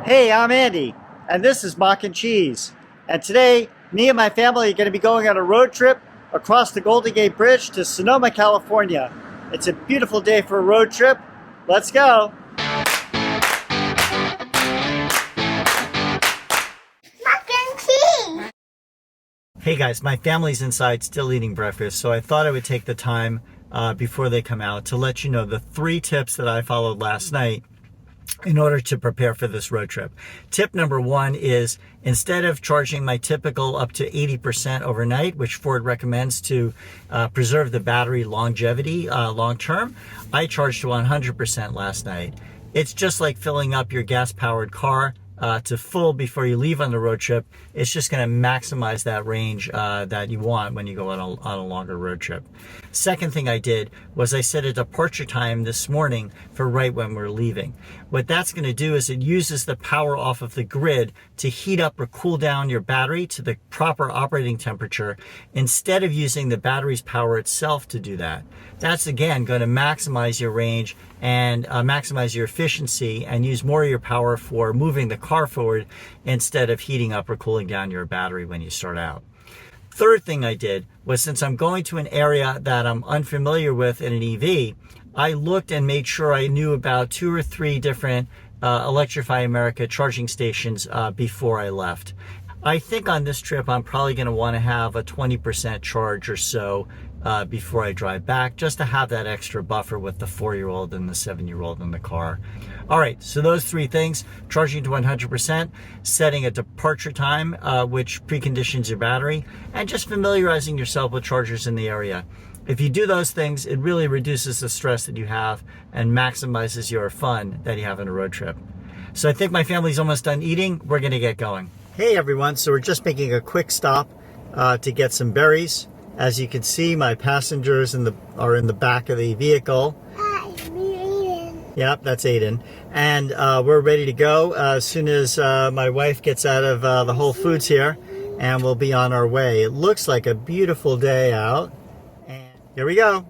Hey, I'm Andy, and this is Mach N Cheese. And today, me and my family are going to be going on a road trip across the Golden Gate Bridge to Sonoma, California. It's a beautiful day for a road trip. Let's go! Mach N Cheese! Hey guys, my family's inside still eating breakfast, so I thought I would take the time before they come out to let you know the 3 tips that I followed last night in order to prepare for this road trip. Tip number 1 is, instead of charging my typical up to 80% overnight, which Ford recommends to preserve the battery longevity long term, I charged to 100% last night. It's just like filling up your gas-powered car to full before you leave on the road trip. It's just going to maximize that range that you want when you go on a longer road trip. Second thing I did was I set a departure time this morning for right when we're leaving. What that's going to do is it uses the power off of the grid to heat up or cool down your battery to the proper operating temperature instead of using the battery's power itself to do that. That's again going to maximize your range and maximize your efficiency and use more of your power for moving the car forward instead of heating up or cooling down your battery when you start out. Third thing I did was, since I'm going to an area that I'm unfamiliar with in an EV, I looked and made sure I knew about 2 or 3 different Electrify America charging stations before I left. I think on this trip I'm probably going to want to have a 20% charge or so before I drive back, just to have that extra buffer with the 4-year-old and the 7-year-old in the car. All right, so those 3 things: charging to 100%, setting a departure time, which preconditions your battery, and just familiarizing yourself with chargers in the area. If you do those things, it really reduces the stress that you have and maximizes your fun that you have on a road trip. So I think my family's almost done eating. We're gonna get going. Hey everyone, so we're just making a quick stop to get some berries. As you can see, my passengers are in the back of the vehicle. Hi, me Aiden. Yep, that's Aiden. And we're ready to go as soon as my wife gets out of the Whole Foods here, and we'll be on our way. It looks like a beautiful day out. And here we go.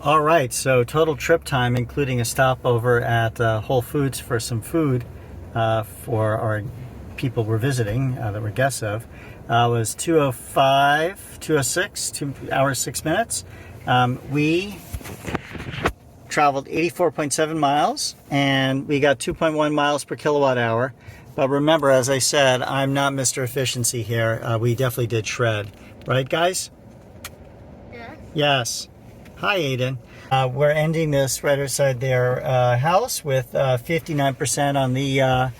All right, so total trip time, including a stop over at Whole Foods for some food for our people we're visiting, that we're guests of, was 2:06, 2 hours 6 minutes. We traveled 84.7 miles, and we got 2.1 miles per kilowatt hour. But remember, as I said, I'm not Mr. Efficiency here. We definitely did shred. Right, guys? Yeah. Yes. Hi, Aiden. We're ending this right outside their house with 59%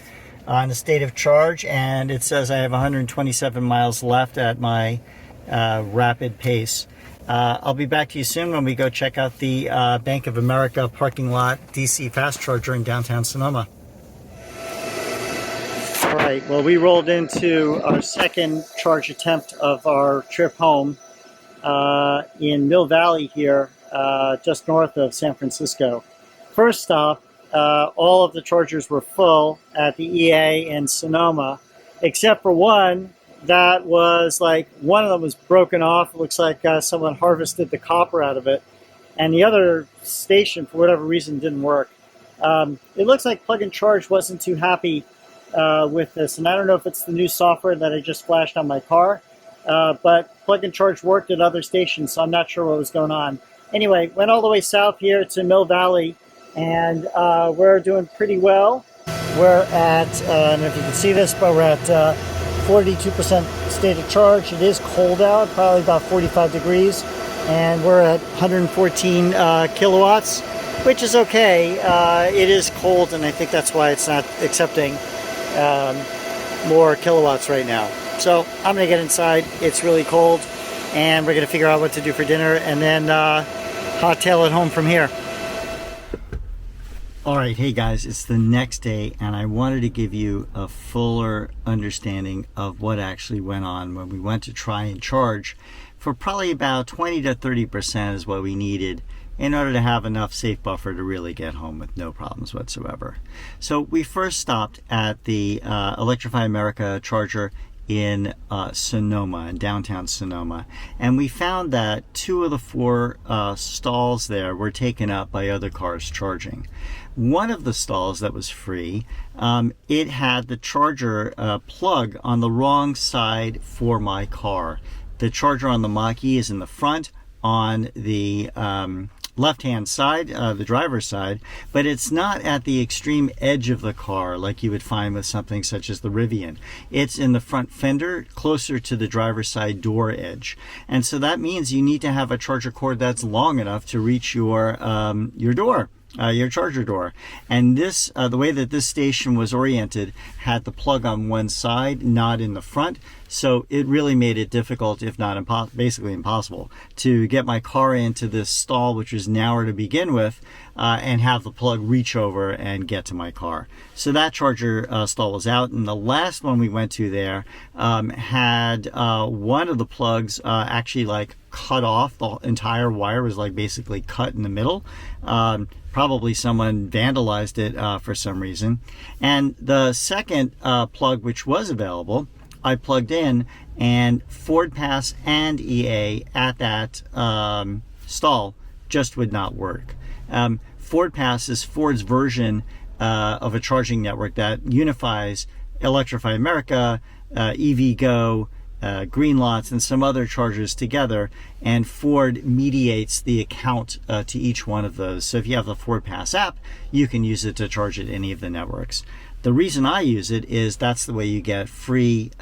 on the state of charge, and it says I have 127 miles left at my rapid pace. I'll be back to you soon when we go check out the Bank of America parking lot DC fast charger in downtown Sonoma. All right, well, we rolled into our second charge attempt of our trip home in Mill Valley here, just north of San Francisco. First stop, all of the chargers were full at the EA in Sonoma, except for one that was like, one of them was broken off. It looks like someone harvested the copper out of it. And the other station, for whatever reason, didn't work. It looks like Plug and Charge wasn't too happy with this. And I don't know if it's the new software that I just flashed on my car, but Plug and Charge worked at other stations, so I'm not sure what was going on. Anyway, went all the way south here to Mill Valley, and we're doing pretty well. We're at, I don't know if you can see this, but we're at 42% state of charge. It is cold out, probably about 45 degrees, and we're at 114 kilowatts, which is okay. It is cold, and I think that's why it's not accepting more kilowatts right now. So I'm gonna get inside. It's really cold, and we're gonna figure out what to do for dinner, and then hot tail it home from here. All right, hey guys, it's the next day, and I wanted to give you a fuller understanding of what actually went on when we went to try and charge. For probably about 20 to 30% is what we needed in order to have enough safe buffer to really get home with no problems whatsoever. So we first stopped at the Electrify America charger in Sonoma, in downtown Sonoma, and we found that 2 of the 4 stalls there were taken up by other cars charging. One of the stalls that was free, it had the charger plug on the wrong side for my car. The charger on the Mach-E is in the front on the left-hand side, the driver's side, but it's not at the extreme edge of the car like you would find with something such as the Rivian. It's in the front fender, closer to the driver's side door edge. And so that means you need to have a charger cord that's long enough to reach your door. Your charger door. And this, the way that this station was oriented, had the plug on one side, not in the front. So it really made it difficult, if not basically impossible, to get my car into this stall, which was narrow to begin with, and have the plug reach over and get to my car. So that charger stall was out. And the last one we went to there had one of the plugs actually like cut off. The entire wire was like basically cut in the middle. Probably someone vandalized it for some reason. And the second plug, which was available, I plugged in, and Ford Pass and EA at that stall just would not work. Ford Pass is Ford's version of a charging network that unifies Electrify America, EVgo, Green Lots, and some other chargers together, and Ford mediates the account to each one of those. So if you have the Ford Pass app, you can use it to charge at any of the networks. The reason I use it is that's the way you get free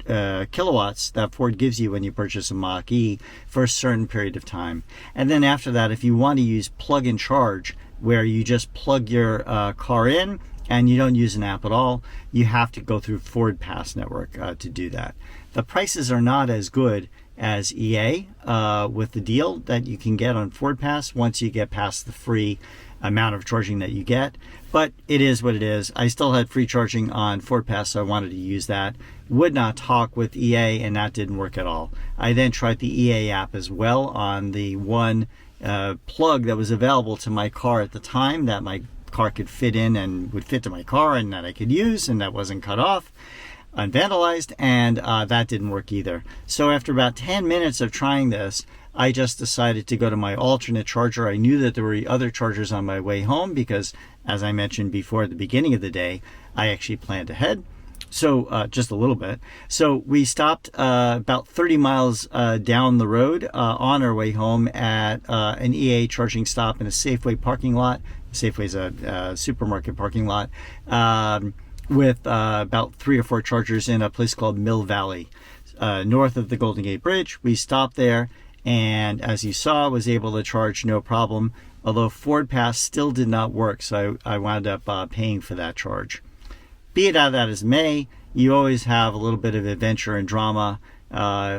kilowatts that Ford gives you when you purchase a Mach-E for a certain period of time. And then after that, if you want to use plug and charge, where you just plug your car in and you don't use an app at all, you have to go through Ford Pass network to do that. The prices are not as good as EA with the deal that you can get on Ford Pass once you get past the free amount of charging that you get, but it is what it is. I still had free charging on Ford Pass, so I wanted to use that. Would not talk with EA, and that didn't work at all. I then tried the EA app as well on the one plug that was available to my car at the time that my car could fit in and would fit to my car and that I could use, and that wasn't cut off. unvandalized, and that didn't work either. So after about 10 minutes of trying this, I just decided to go to my alternate charger. I knew that there were other chargers on my way home because, as I mentioned before at the beginning of the day, I actually planned ahead. So just a little bit. So we stopped about 30 miles down the road on our way home at an EA charging stop in a Safeway parking lot. Safeway is a supermarket parking lot with about 3 or 4 chargers in a place called Mill Valley, north of the Golden Gate Bridge. We stopped there, and as you saw, was able to charge no problem, although Ford Pass still did not work, so I wound up paying for that charge. Be it that as may, you always have a little bit of adventure and drama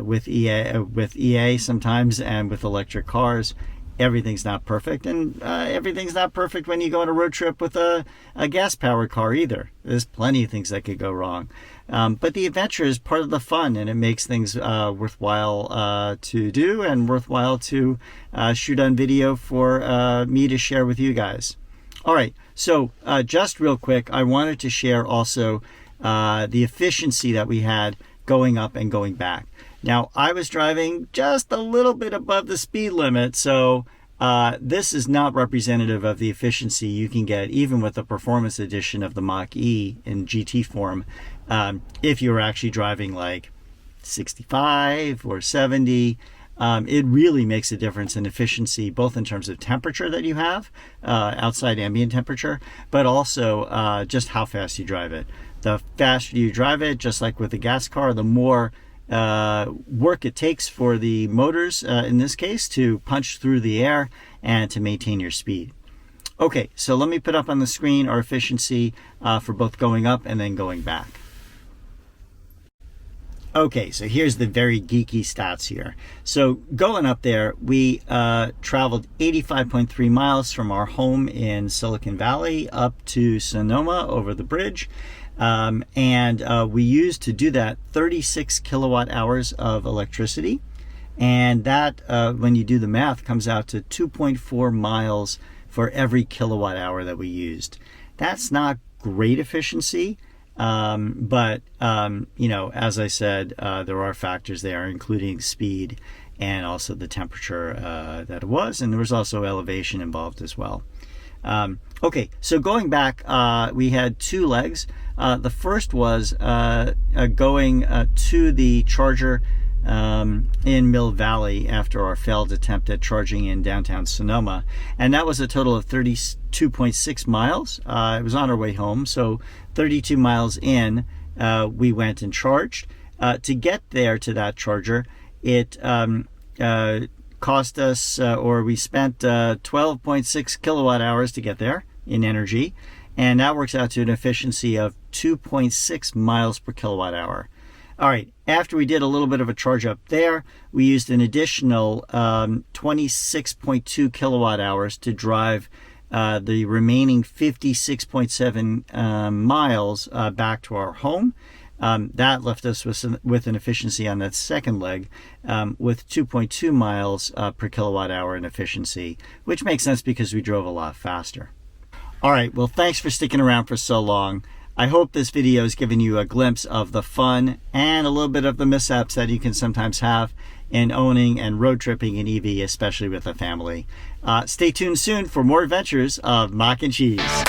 with EA sometimes, and with electric cars. Everything's not perfect, and everything's not perfect when you go on a road trip with a gas-powered car either. There's plenty of things that could go wrong. But the adventure is part of the fun, and it makes things worthwhile to do and worthwhile to shoot on video for me to share with you guys. All right, so just real quick, I wanted to share also the efficiency that we had going up and going back. Now, I was driving just a little bit above the speed limit, so this is not representative of the efficiency you can get even with the performance edition of the Mach-E in GT form if you're actually driving like 65 or 70. It really makes a difference in efficiency, both in terms of temperature that you have, outside ambient temperature, but also just how fast you drive it. The faster you drive it, just like with a gas car, the more work it takes for the motors, in this case, to punch through the air and to maintain your speed. Okay, so let me put up on the screen our efficiency for both going up and then going back. Okay, so here's the very geeky stats here. So going up there, we traveled 85.3 miles from our home in Silicon Valley up to Sonoma over the bridge. And we used to do that 36 kilowatt hours of electricity. And that, when you do the math, comes out to 2.4 miles for every kilowatt hour that we used. That's not great efficiency. But you know, as I said, there are factors there, including speed and also the temperature that it was, and there was also elevation involved as well. Okay, so going back, we had 2 legs. The first was going to the charger in Mill Valley after our failed attempt at charging in downtown Sonoma, and that was a total of 32.6 miles. It was on our way home, so 32 miles in, we went and charged. To get there to that charger, it cost us, or we spent 12.6 kilowatt hours to get there in energy, and that works out to an efficiency of 2.6 miles per kilowatt hour. All right, after we did a little bit of a charge up there, we used an additional 26.2 kilowatt hours to drive the remaining 56.7 miles back to our home. That left us with an efficiency on that second leg with 2.2 miles per kilowatt hour in efficiency, which makes sense because we drove a lot faster. All right, well, thanks for sticking around for so long. I hope this video has given you a glimpse of the fun and a little bit of the mishaps that you can sometimes have in owning and road tripping an EV, especially with a family. Stay tuned soon for more adventures of Mach N Cheese.